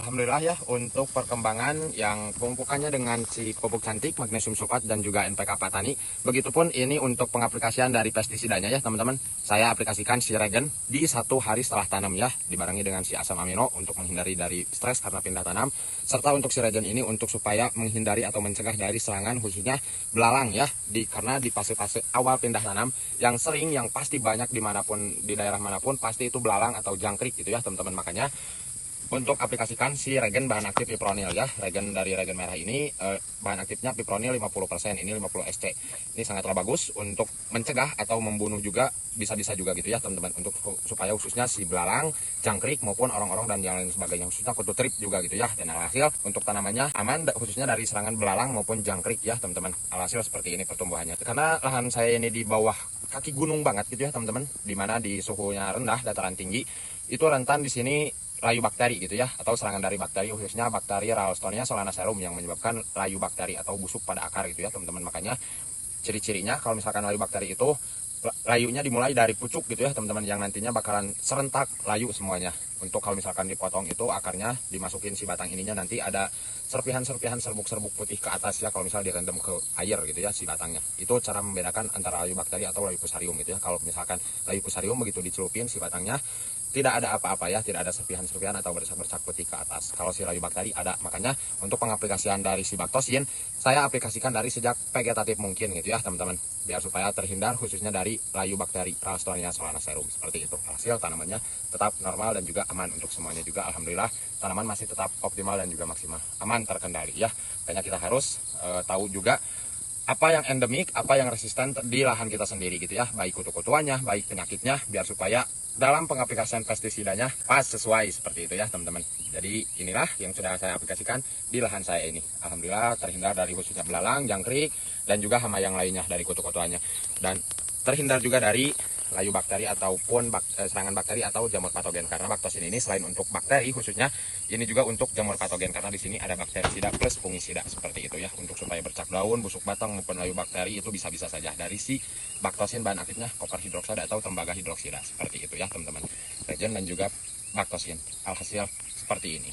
Alhamdulillah ya untuk perkembangan yang pemupukannya dengan si pupuk cantik, magnesium sulfat dan juga NPK Patani. Begitupun ini untuk pengaplikasian dari pestisidanya ya teman-teman. Saya aplikasikan si Regen di 1 hari setelah tanam ya, dibarengi dengan si asam amino untuk menghindari dari stres karena pindah tanam. Serta untuk si Regen ini untuk supaya menghindari atau mencegah dari serangan khususnya belalang ya, karena di fase-fase awal pindah tanam yang sering yang pasti banyak dimanapun di daerah manapun pasti itu belalang atau jangkrik gitu ya teman-teman. Makanya untuk aplikasikan si regen bahan aktif fipronil ya, regen dari regen merah ini bahan aktifnya fipronil 50%, ini 50 SC. Ini sangatlah bagus untuk mencegah atau membunuh juga, bisa-bisa juga gitu ya teman-teman, untuk supaya khususnya si belalang, jangkrik maupun orang-orang dan yang lain sebagainya, khususnya kutu trip juga gitu ya. Dan alhasil untuk tanamannya aman khususnya dari serangan belalang maupun jangkrik ya teman-teman. Alhasil seperti ini pertumbuhannya. Karena lahan saya ini di bawah kaki gunung banget gitu ya teman-teman, dimana di suhunya rendah, dataran tinggi, itu rentan di sini layu bakteri gitu ya, atau serangan dari bakteri, khususnya bakteri Ralstonia solanacearum yang menyebabkan layu bakteri atau busuk pada akar gitu ya teman-teman. Makanya ciri-cirinya kalau misalkan layu bakteri itu layunya dimulai dari pucuk gitu ya teman-teman, yang nantinya bakalan serentak layu semuanya. Untuk kalau misalkan dipotong itu akarnya dimasukin si batang ininya, nanti ada serpihan-serpihan serbuk-serbuk putih ke atas ya kalau misalnya direndam ke air gitu ya si batangnya. Itu cara membedakan antara layu bakteri atau layu fusarium gitu ya. Kalau misalkan layu fusarium begitu dicelupin si batangnya tidak ada apa-apa ya, tidak ada serpihan-serpihan atau bercak-bercak putih ke atas. Kalau si layu bakteri ada. Makanya untuk pengaplikasian dari si baktosin saya aplikasikan dari sejak vegetatif mungkin gitu ya teman-teman, biar supaya terhindar khususnya dari layu bakteri Ralstonia solanacearum. Seperti itu. Hasil tanamannya tetap normal dan juga aman untuk semuanya juga. Alhamdulillah tanaman masih tetap optimal dan juga maksimal, aman, terkendali ya. Makanya kita harus tahu juga apa yang endemik, apa yang resisten di lahan kita sendiri gitu ya, baik kutu-kutuannya, baik penyakitnya, biar supaya dalam pengaplikasian pestisidanya pas sesuai seperti itu ya teman-teman. Jadi inilah yang sudah saya aplikasikan di lahan saya ini. Alhamdulillah terhindar dari khususnya belalang, jangkrik, dan juga hama yang lainnya dari kutu-kutuannya. Dan terhindar juga dari layu bakteri ataupun serangan bakteri atau jamur patogen, karena baktosin ini selain untuk bakteri khususnya ini juga untuk jamur patogen, karena di sini ada bakterisida plus fungisida seperti itu ya, untuk supaya bercak daun, busuk batang maupun layu bakteri itu bisa-bisa saja dari si baktosin bahan aktifnya koper hidroksida atau tembaga hidroksida seperti itu ya teman-teman, regen dan juga baktosin. Alhasil seperti ini.